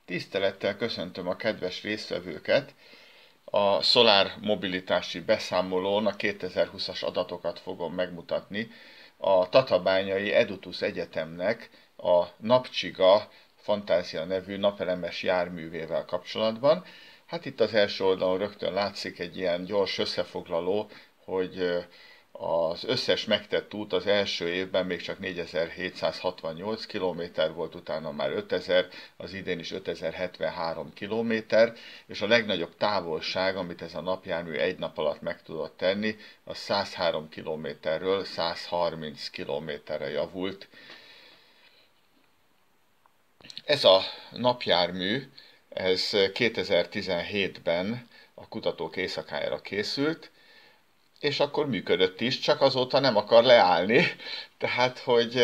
Tisztelettel köszöntöm a kedves résztvevőket. A Solar mobilitási beszámolón a 2020-as adatokat fogom megmutatni. A Tatabányai Edutus Egyetemnek a Napcsiga Fantázia nevű napelemes járművével kapcsolatban. Hát itt az első oldalon rögtön látszik egy ilyen gyors összefoglaló, hogy az összes megtett út az első évben még csak 4768 km volt, utána már 5000, az idén is 5073 km, és a legnagyobb távolság, amit ez a napjármű egy nap alatt meg tudott tenni, az 103 km-ről 130 km-re javult. Ez a napjármű, ez 2017-ben a kutatók éjszakájára készült, és akkor működött is, csak azóta nem akar leállni. Tehát, hogy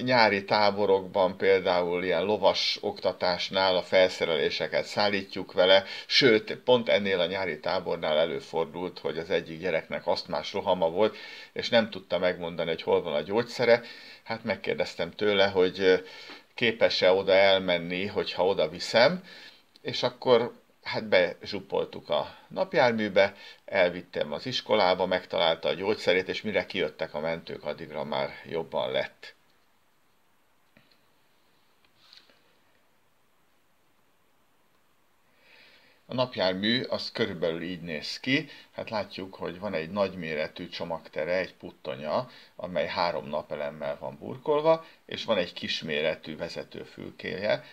nyári táborokban például ilyen lovas oktatásnál a felszereléseket szállítjuk vele, sőt, pont ennél a nyári tábornál előfordult, hogy az egyik gyereknek asztmás rohama volt, és nem tudta megmondani, hogy hol van a gyógyszere. Hát megkérdeztem tőle, hogy képes-e oda elmenni, hogyha oda viszem, és akkor hát bezsupoltuk a napjárműbe, elvittem az iskolába, megtalálta a gyógyszerét, és mire kijöttek a mentők, addigra már jobban lett. A napjármű az körülbelül így néz ki. Hát látjuk, hogy van egy nagyméretű csomagtere, egy puttonya, amely 3 napelemmel van burkolva, és van egy kisméretű vezetőfülkéje.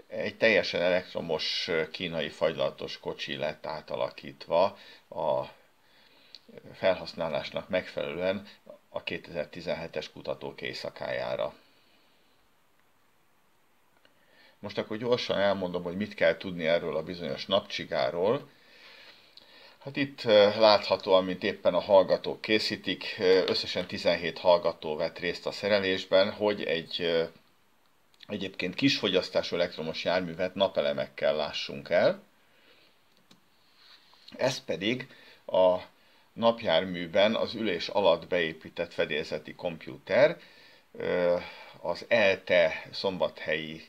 Egy teljesen elektromos kínai fagylaltos kocsi lett átalakítva a felhasználásnak megfelelően a 2017-es kutatók éjszakájára. Most akkor gyorsan elmondom, hogy mit kell tudni erről a bizonyos napcsigáról. Hát itt láthatóan, mint éppen a hallgatók készítik, összesen 17 hallgató vett részt a szerelésben, hogy egy egyébként kisfogyasztású elektromos járművet napelemekkel lássunk el. Ez pedig a napjárműben az ülés alatt beépített fedélzeti kompjúter, az ELTE szombathelyi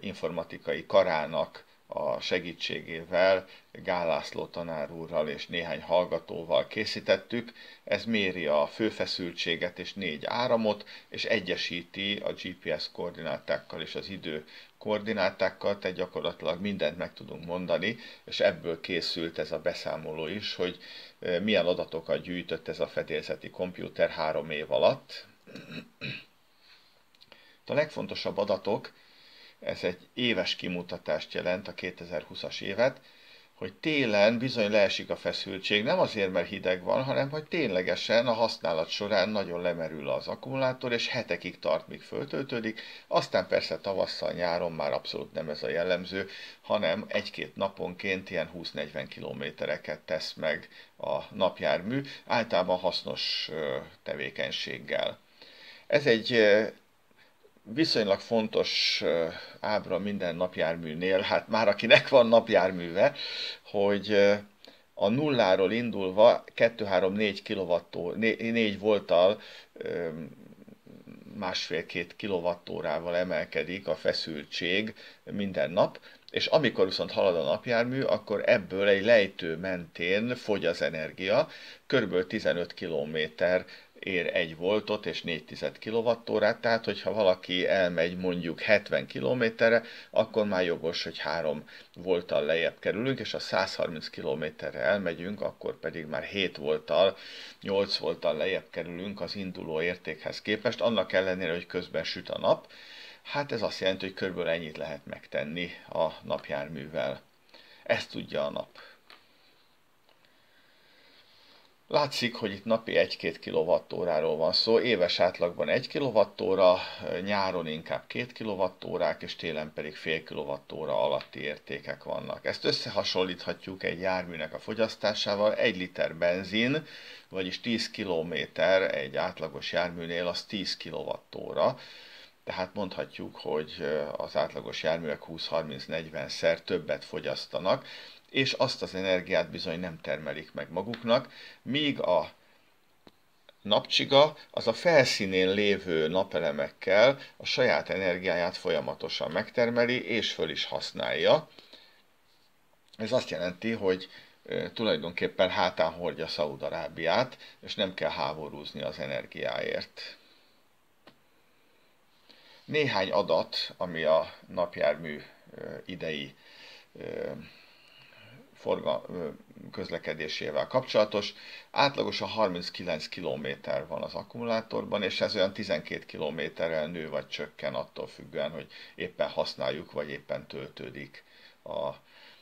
informatikai karának a segítségével, Gál László tanár úrral és néhány hallgatóval készítettük. Ez méri a főfeszültséget és 4 áramot, és egyesíti a GPS koordinátákkal és az idő koordinátákkal, tehát gyakorlatilag mindent meg tudunk mondani, és ebből készült ez a beszámoló is, hogy milyen adatokat gyűjtött ez a fedélzeti kompjúter 3 év alatt. A legfontosabb adatok, ez egy éves kimutatást jelent, a 2020-as évet, hogy télen bizony leesik a feszültség, nem azért, mert hideg van, hanem hogy ténylegesen a használat során nagyon lemerül az akkumulátor, és hetekig tart, míg föltöltődik. Aztán persze tavasszal, nyáron már abszolút nem ez a jellemző, hanem 1-2 naponként ilyen 20-40 kilométereket tesz meg a napjármű, általában hasznos tevékenységgel. Ez egy viszonylag fontos ábra minden napjárműnél, hát már akinek van napjárműve, hogy a nulláról indulva 2-3-4 volttal 1,5-2 kilowattórával emelkedik a feszültség minden nap, és amikor viszont halad a napjármű, akkor ebből egy lejtő mentén fogy az energia, kb. 15 km ér 1 voltot és 0,4 kWh, tehát hogyha valaki elmegy mondjuk 70 km-re, akkor már jogos, hogy 3 volttal lejjebb kerülünk, és ha 130 km-re elmegyünk, akkor pedig már 7 volttal, 8 volttal lejjebb kerülünk az induló értékhez képest, annak ellenére, hogy közben süt a nap. Hát ez azt jelenti, hogy körülbelül ennyit lehet megtenni a napjárművel. Ezt tudja a nap. Látszik, hogy itt napi 1-2 kWh-ról van szó, éves átlagban 1 kWh, nyáron inkább 2 kWh, és télen pedig fél kWh alatti értékek vannak. Ezt összehasonlíthatjuk egy járműnek a fogyasztásával, 1 liter benzin, vagyis 10 km egy átlagos járműnél az 10 kWh, tehát mondhatjuk, hogy az átlagos járművek 20-30-40-szer többet fogyasztanak, és azt az energiát bizony nem termelik meg maguknak, míg a napcsiga az a felszínén lévő napelemekkel a saját energiáját folyamatosan megtermeli, és föl is használja. Ez azt jelenti, hogy tulajdonképpen hátán hordja Szaúd-Arábiát, és nem kell háborúzni az energiáért. Néhány adat, ami a napjármű idei közlekedésével kapcsolatos. Átlagosan 39 km van az akkumulátorban, és ez olyan 12 kilométerrel nő vagy csökken attól függően, hogy éppen használjuk, vagy éppen töltődik a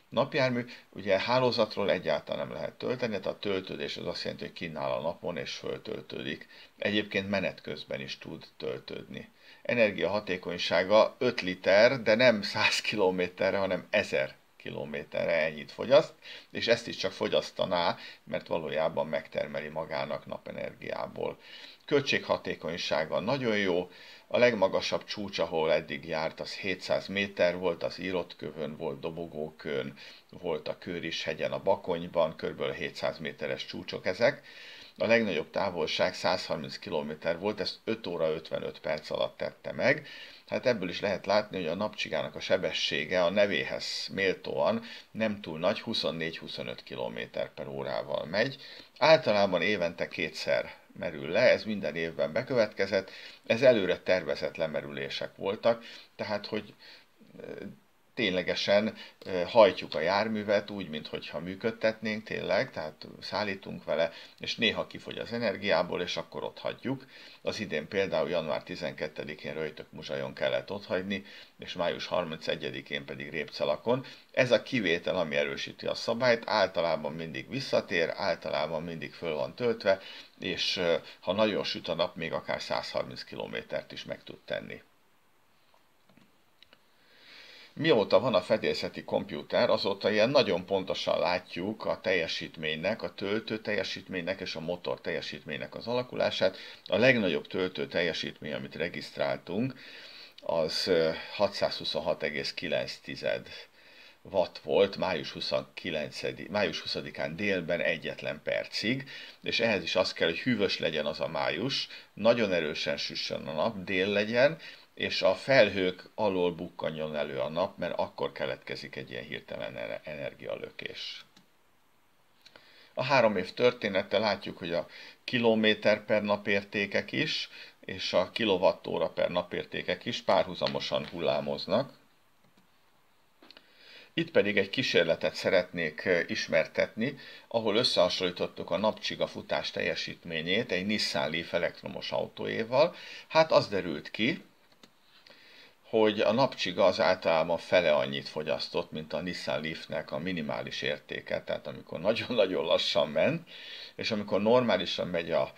napjármű. Ugye hálózatról egyáltalán nem lehet tölteni, tehát a töltődés az azt jelenti, hogy kínál a napon és föltöltődik. Egyébként menet közben is tud töltődni. Energiahatékonysága 5 liter, de nem 100 kilométerre, hanem 1000 kilométerre ennyit fogyaszt, és ezt is csak fogyasztaná, mert valójában megtermeli magának napenergiából. Költséghatékonysága nagyon jó, a legmagasabb csúcs, ahol eddig járt, az 700 méter volt, az írott kövön, volt dobogókön, volt a Kőris hegyen a Bakonyban, kb. 700 méteres csúcsok ezek. A legnagyobb távolság 130 km volt, ezt 5 óra 55 perc alatt tette meg. Hát ebből is lehet látni, hogy a napcsigának a sebessége a nevéhez méltóan nem túl nagy, 24-25 km per órával megy. Általában évente kétszer merül le, ez minden évben bekövetkezett, ez előre tervezett lemerülések voltak, tehát hogy ténylegesen hajtjuk a járművet úgy, mintha működtetnénk tényleg, tehát szállítunk vele, és néha kifogy az energiából, és akkor ott hagyjuk. Az idén például január 12-én Röjtök-Muzsajon kellett otthagyni, és május 31-én pedig Répcelakon. Ez a kivétel, ami erősíti a szabályt, általában mindig visszatér, általában mindig föl van töltve, és ha nagyon süt a nap, még akár 130 kilométert is meg tud tenni. Mióta van a fedélzeti kompjúter, azóta ilyen nagyon pontosan látjuk a teljesítménynek, a töltő teljesítménynek és a motor teljesítménynek az alakulását. A legnagyobb töltő teljesítmény, amit regisztráltunk, az 626,9 watt volt május 20-án délben egyetlen percig, és ehhez is az kell, hogy hűvös legyen az a május, nagyon erősen süssön a nap, dél legyen, és a felhők alól bukkanjon elő a nap, mert akkor keletkezik egy ilyen hirtelen energialökés. A 3 év története látjuk, hogy a kilométer per nap értékek is, és a kilovattóra per nap értékek is párhuzamosan hullámoznak. Itt pedig egy kísérletet szeretnék ismertetni, ahol összehasonlítottuk a napcsiga futás teljesítményét egy Nissan Leaf elektromos autóéval. Hát az derült ki, hogy a napcsiga az általában fele annyit fogyasztott, mint a Nissan Leafnek a minimális értéke, tehát amikor nagyon-nagyon lassan ment, és amikor normálisan megy a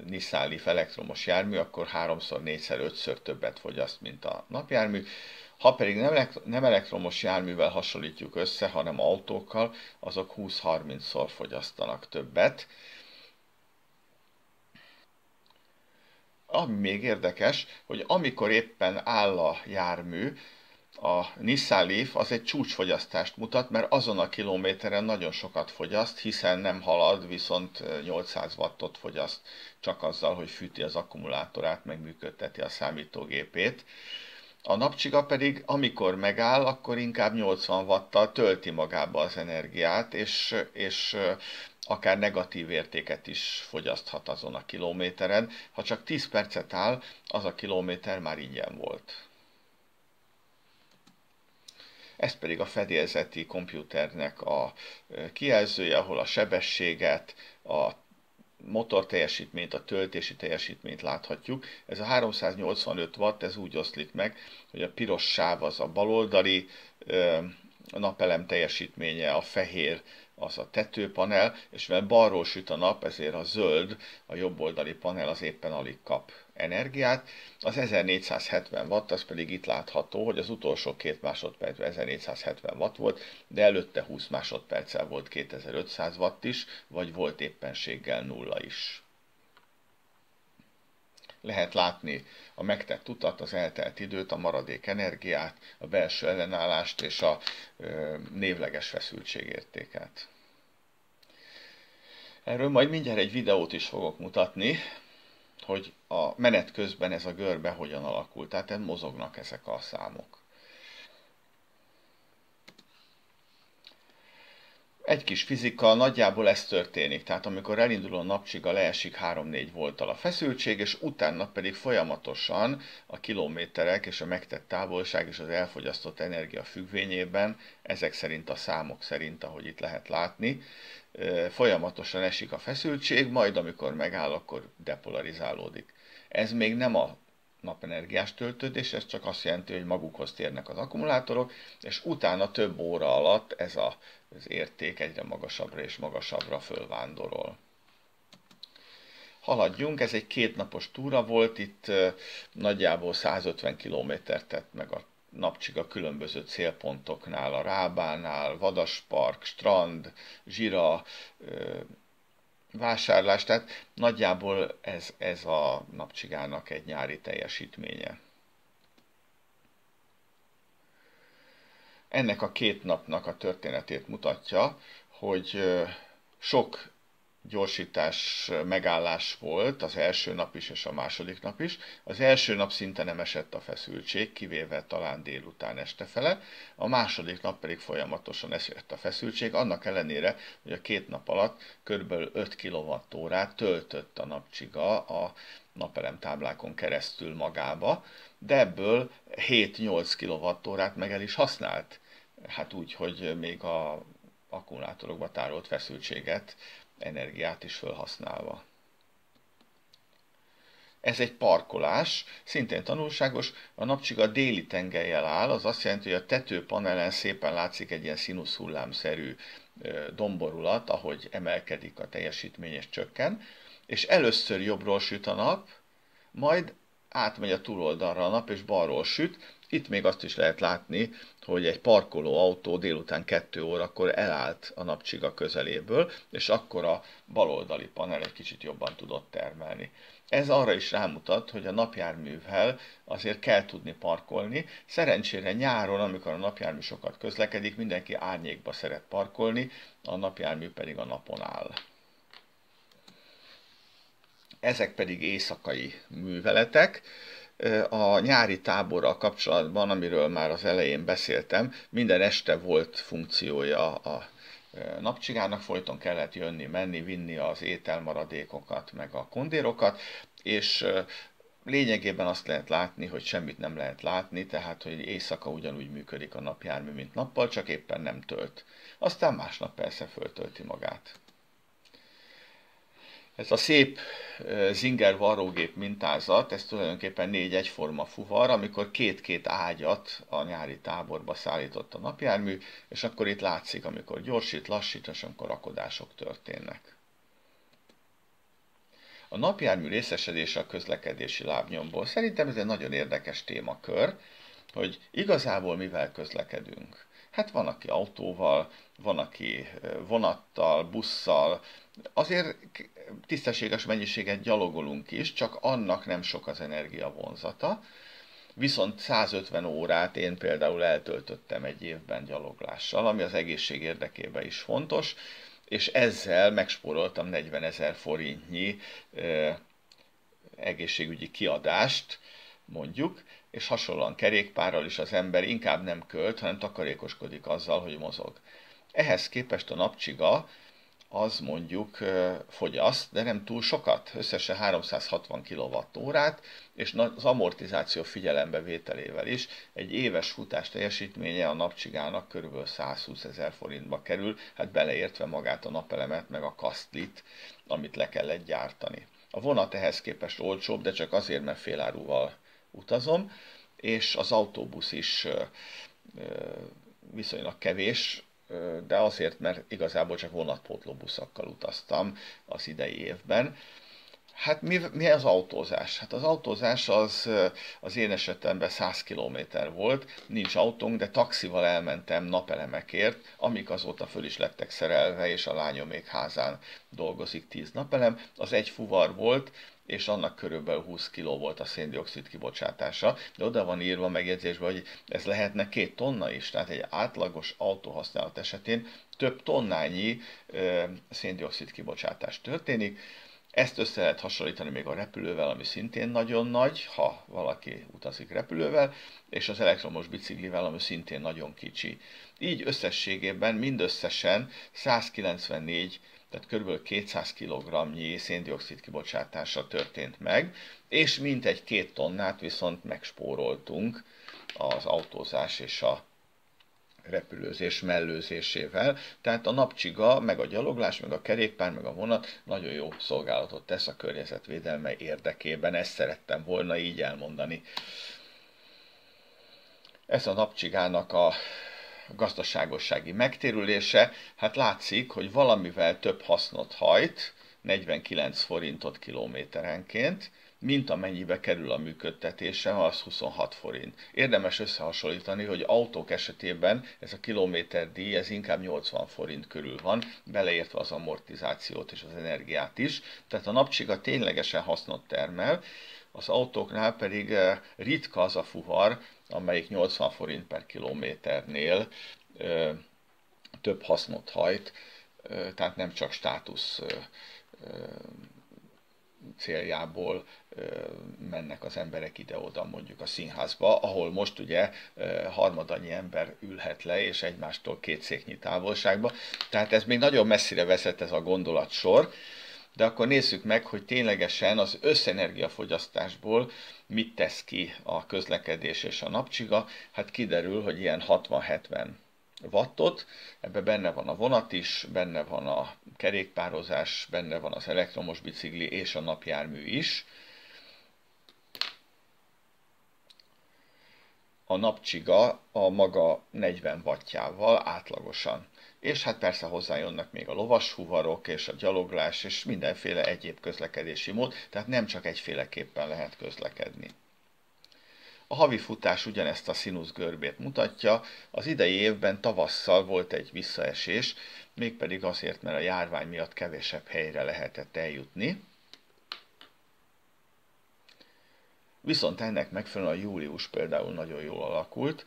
Nissan Leaf elektromos jármű, akkor 3-szor, 4-szer, 5-ször többet fogyaszt, mint a napjármű. Ha pedig nem elektromos járművel hasonlítjuk össze, hanem autókkal, azok 20-30-szor fogyasztanak többet. Ami még érdekes, hogy amikor éppen áll a jármű, a Nissan Leaf az egy csúcsfogyasztást mutat, mert azon a kilométeren nagyon sokat fogyaszt, hiszen nem halad, viszont 800 wattot fogyaszt csak azzal, hogy fűti az akkumulátorát, meg működteti a számítógépét. A napcsiga pedig, amikor megáll, akkor inkább 80 watttal tölti magába az energiát, és akár negatív értéket is fogyaszthat azon a kilométeren. Ha csak 10 percet áll, az a kilométer már ingyen volt. Ez pedig a fedélzeti kompjúternek a kijelzője, ahol a sebességet, a motor teljesítményt, a töltési teljesítményt láthatjuk. Ez a 385 watt, ez úgy oszlik meg, hogy a piros sáv az a baloldali napelem teljesítménye, a fehér az a tetőpanel, és mivel balról süt a nap, ezért a zöld, a jobboldali panel az éppen alig kap energiát. Az 1470 watt, az pedig itt látható, hogy az utolsó 2 másodpercben 1470 watt volt, de előtte 20 másodperccel volt 2500 watt is, vagy volt éppenséggel nulla is. Lehet látni a megtett utat, az eltelt időt, a maradék energiát, a belső ellenállást és a névleges feszültségértéket. Erről majd mindjárt egy videót is fogok mutatni, hogy a menet közben ez a görbe hogyan alakult. Tehát mozognak ezek a számok. Egy kis fizika, nagyjából ez történik. Tehát amikor elindul a napcsiga, leesik 3-4 volttal a feszültség, és utána pedig folyamatosan a kilométerek és a megtett távolság és az elfogyasztott energia függvényében, ezek szerint a számok szerint, ahogy itt lehet látni, folyamatosan esik a feszültség, majd amikor megáll, akkor depolarizálódik. Ez még nem a napenergiás töltődés, ez csak azt jelenti, hogy magukhoz térnek az akkumulátorok, és utána több óra alatt az érték egyre magasabbra és magasabbra fölvándorol. Haladjunk, ez egy 2 napos túra volt, itt nagyjából 150 kilométert tett meg a napcsiga különböző célpontoknál, a Rábánál, Vadaspark, Strand, Zsira, vásárlás, tehát nagyjából ez a napcsigának egy nyári teljesítménye. Ennek a 2 napnak a történetét mutatja, hogy sok gyorsítás megállás volt az első nap is és a második nap is. Az első nap szinte nem esett a feszültség, kivéve talán délután estefele, a második nap pedig folyamatosan esett a feszültség, annak ellenére, hogy a 2 nap alatt kb. 5 kWh töltött a napcsiga a napelemtáblákon keresztül magába, de ebből 7-8 kWh meg el is használt. Hát úgy, hogy még a akkumulátorokba tárolt feszültséget, energiát is felhasználva. Ez egy parkolás, szintén tanulságos, a napcsiga déli tengellyel áll, az azt jelenti, hogy a tetőpanelen szépen látszik egy ilyen színusz hullámszerű domborulat, ahogy emelkedik a teljesítmény és csökken, és először jobbról süt a nap, majd átmegy a túloldalra a nap, és balról süt. Itt még azt is lehet látni, hogy egy parkoló autó délután 2 órakor elállt a napcsiga közeléből, és akkor a baloldali panel egy kicsit jobban tudott termelni. Ez arra is rámutat, hogy a napjárművel azért kell tudni parkolni. Szerencsére nyáron, amikor a napjármű sokat közlekedik, mindenki árnyékba szeret parkolni, a napjármű pedig a napon áll. Ezek pedig éjszakai műveletek. A nyári táborral kapcsolatban, amiről már az elején beszéltem, minden este volt funkciója a napcsigának, folyton kellett jönni, menni, vinni az ételmaradékokat, meg a kondérokat, és lényegében azt lehet látni, hogy semmit nem lehet látni, tehát hogy éjszaka ugyanúgy működik a napjármű, mint nappal, csak éppen nem tölt. Aztán másnap persze föltölti magát. Ez a szép Singer varrógép mintázat, ez tulajdonképpen 4 egyforma fuvar, amikor 2-2 ágyat a nyári táborba szállított a napjármű, és akkor itt látszik, amikor gyorsít, lassít, és amikor rakodások történnek. A napjármű részesedése a közlekedési lábnyomból. Szerintem ez egy nagyon érdekes témakör, hogy igazából mivel közlekedünk. Hát van, aki autóval, van, aki vonattal, busszal, azért tisztességes mennyiséget gyalogolunk is, csak annak nem sok az energiavonzata. Viszont 150 órát én például eltöltöttem egy évben gyaloglással, ami az egészség érdekében is fontos, és ezzel megspóroltam 40 000 forintnyi egészségügyi kiadást, mondjuk, és hasonlóan kerékpárral is az ember inkább nem költ, hanem takarékoskodik azzal, hogy mozog. Ehhez képest a napcsiga az mondjuk fogyaszt, de nem túl sokat, összesen 360 kWh-t, és az amortizáció figyelembevételével is egy éves futás teljesítménye a napcsigának kb. 120 000 forintba kerül, hát beleértve magát a napelemet, meg a kasztlit, amit le kellett gyártani. A vonat ehhez képest olcsóbb, de csak azért, mert féláruval utazom, és az autóbusz is viszonylag kevés, de azért, mert igazából csak vonatpótló buszakkal utaztam az idei évben. Hát mi az autózás? Hát az autózás az én esetemben 100 km volt, nincs autónk, de taxival elmentem napelemekért, amik azóta föl is lettek szerelve, és a lányomék házán dolgozik 10 napelem. Az egy fuvar volt, és annak körülbelül 20 kg volt a széndioxid kibocsátása, de oda van írva megjegyzésben, hogy ez lehetne 2 tonna is, tehát egy átlagos autóhasználat esetén több tonnányi széndioxid kibocsátás történik. Ezt össze lehet hasonlítani még a repülővel, ami szintén nagyon nagy, ha valaki utazik repülővel, és az elektromos biciklivel, ami szintén nagyon kicsi. Így összességében mindösszesen 194, tehát kb. 200 kg-nyi széndioxid kibocsátása történt meg, és mintegy 2 tonnát viszont megspóroltunk az autózás és a repülőzés mellőzésével, tehát a napcsiga, meg a gyaloglás, meg a kerékpár, meg a vonat nagyon jó szolgálatot tesz a környezetvédelme érdekében, ezt szerettem volna így elmondani. Ez a napcsigának a gazdaságossági megtérülése, hát látszik, hogy valamivel több hasznot hajt, 49 forintot kilométerenként, mint amennyibe kerül a működtetése, az 26 forint. Érdemes összehasonlítani, hogy autók esetében ez a kilométerdíj, ez inkább 80 forint körül van, beleértve az amortizációt és az energiát is, tehát a napcsiga ténylegesen hasznot termel, az autóknál pedig ritka az a fuvar, amelyik 80 forint per kilométernél több hasznot hajt, tehát nem csak státusz céljából mennek az emberek ide-oda mondjuk a színházba, ahol most ugye harmadannyi ember ülhet le, és egymástól 2 széknyi távolságba. Tehát ez még nagyon messzire vezet ez a gondolatsor, de akkor nézzük meg, hogy ténylegesen az összenergiafogyasztásból mit tesz ki a közlekedés és a napcsiga. Hát kiderül, hogy ilyen 60-70 wattot, ebbe benne van a vonat is, benne van a kerékpározás, benne van az elektromos bicikli és a napjármű is. A napcsiga a maga 40 wattjával átlagosan. És hát persze hozzájönnek még a lovashuvarok és a gyaloglás és mindenféle egyéb közlekedési mód, tehát nem csak egyféleképpen lehet közlekedni. A havi futás ugyanezt a színusz görbét mutatja, az idei évben tavasszal volt egy visszaesés, mégpedig azért, mert a járvány miatt kevesebb helyre lehetett eljutni. Viszont ennek megfelelően a július például nagyon jól alakult.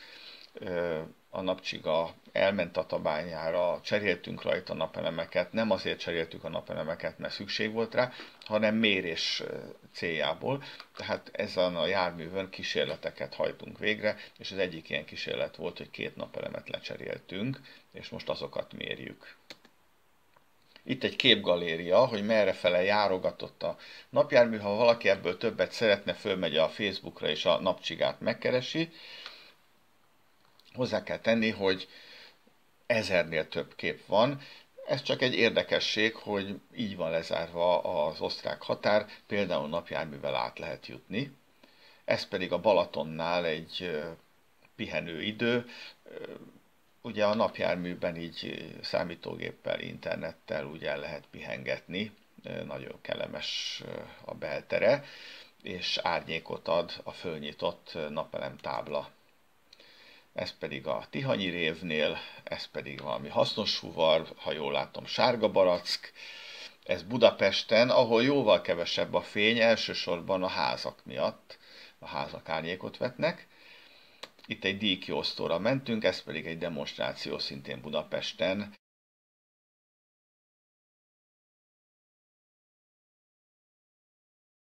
A napcsiga elment a Tatabányára, cseréltünk rajta napelemeket, nem azért cseréltük a napelemeket, mert szükség volt rá, hanem mérés céljából. Tehát ezen a járművön kísérleteket hajtunk végre, és az egyik ilyen kísérlet volt, hogy 2 napelemet lecseréltünk, és most azokat mérjük. Itt egy képgaléria, hogy merrefele járogatott a napjármű, ha valaki ebből többet szeretne, fölmegy a Facebookra és a napcsigát megkeresi. Hozzá kell tenni, hogy 1000-nél több kép van. Ez csak egy érdekesség, hogy így van lezárva az osztrák határ, például napjárművel át lehet jutni. Ez pedig a Balatonnál egy pihenő idő. Ugye a napjárműben így számítógéppel, internettel úgy el lehet pihengetni, nagyon kellemes a beltere, és árnyékot ad a fölnyitott napelemtábla. Ez pedig a Tihanyi révnél, ez pedig valami hasznos fuvar, ha jól látom, sárga barack. Ez Budapesten, ahol jóval kevesebb a fény, elsősorban a házak miatt, a házak árnyékot vetnek. Itt egy díjkiosztóra mentünk, ez pedig egy demonstráció szintén Budapesten.